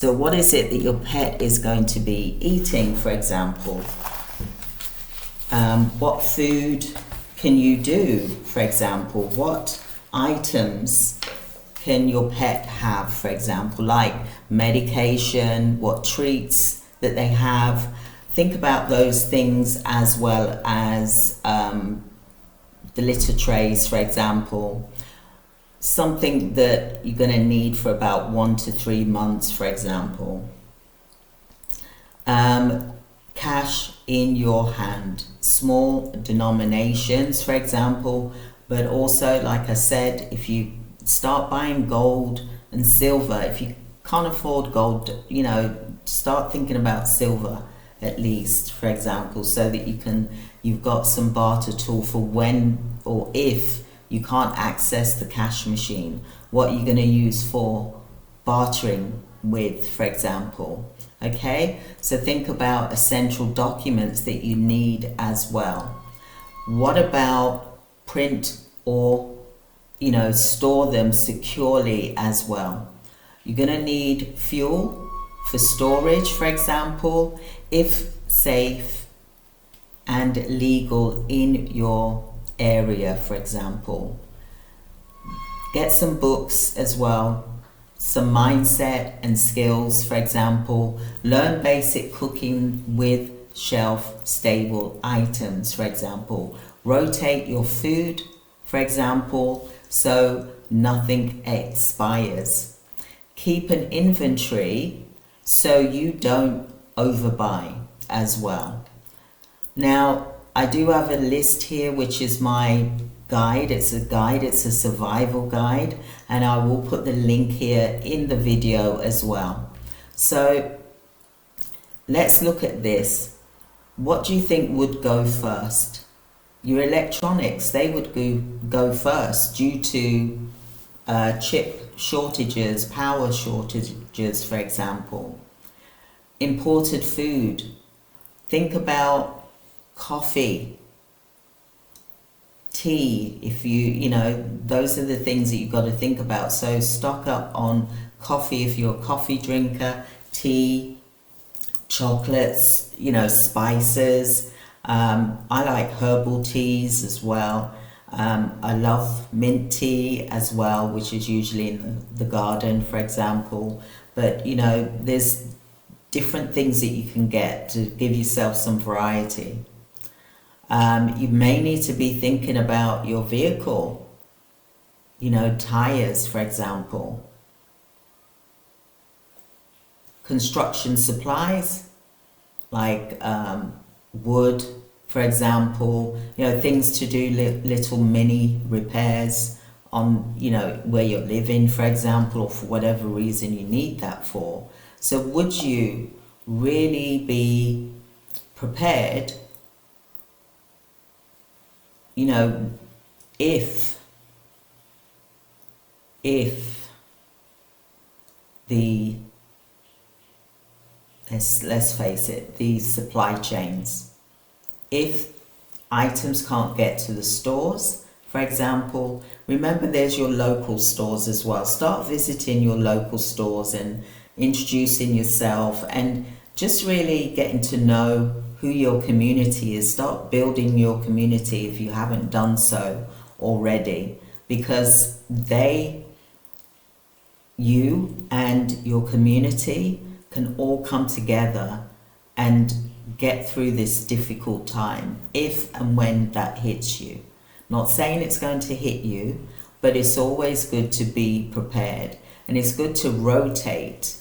So what is it that your pet is going to be eating, for example? What food can you do, for example? What items can your pet have, for example, like medication, what treats that they have? Think about those things, as well as the litter trays, for example. Something that you're going to need for about 1 to 3 months, for example. Cash in your hand, small denominations, for example, but also, like I said, if you start buying gold and silver, if you can't afford gold, start thinking about silver at least, for example, so that you've got some barter tool for when or if you can't access the cash machine, what you're going to use for bartering with, for example. Okay, so think about essential documents that you need as well. What about print or store them securely as well? You're going to need fuel for storage, for example, if safe and legal in your area, for example. Get some books as well, some mindset and skills, for example. Learn basic cooking with shelf stable items, for example. Rotate your food, for example, so nothing expires. Keep an inventory so you don't overbuy as well. Now, I do have a list here, which is my guide. It's a survival guide, and I will put the link here in the video as well. So let's look at this. What do you think would go first? Your electronics, they would go first due to chip shortages, power shortages, for example. Imported food. Think about coffee, tea, if those are the things that you've got to think about. So stock up on coffee if you're a coffee drinker, tea, chocolates, spices. I like herbal teas as well. I love mint tea as well, which is usually in the garden, for example. But there's different things that you can get to give yourself some variety. You may need to be thinking about your vehicle, tires, for example. Construction supplies, like wood, for example, things to do little mini repairs on, where you're living, for example, or for whatever reason you need that for. So would you really be prepared, if the, let's face it, the supply chains, if items can't get to the stores, for example, remember there's your local stores as well. Start visiting your local stores and introducing yourself and just really getting to know who your community is. Start building your community if you haven't done so already, because you and your community can all come together and get through this difficult time if and when that hits you. Not saying it's going to hit you, but it's always good to be prepared, and it's good to rotate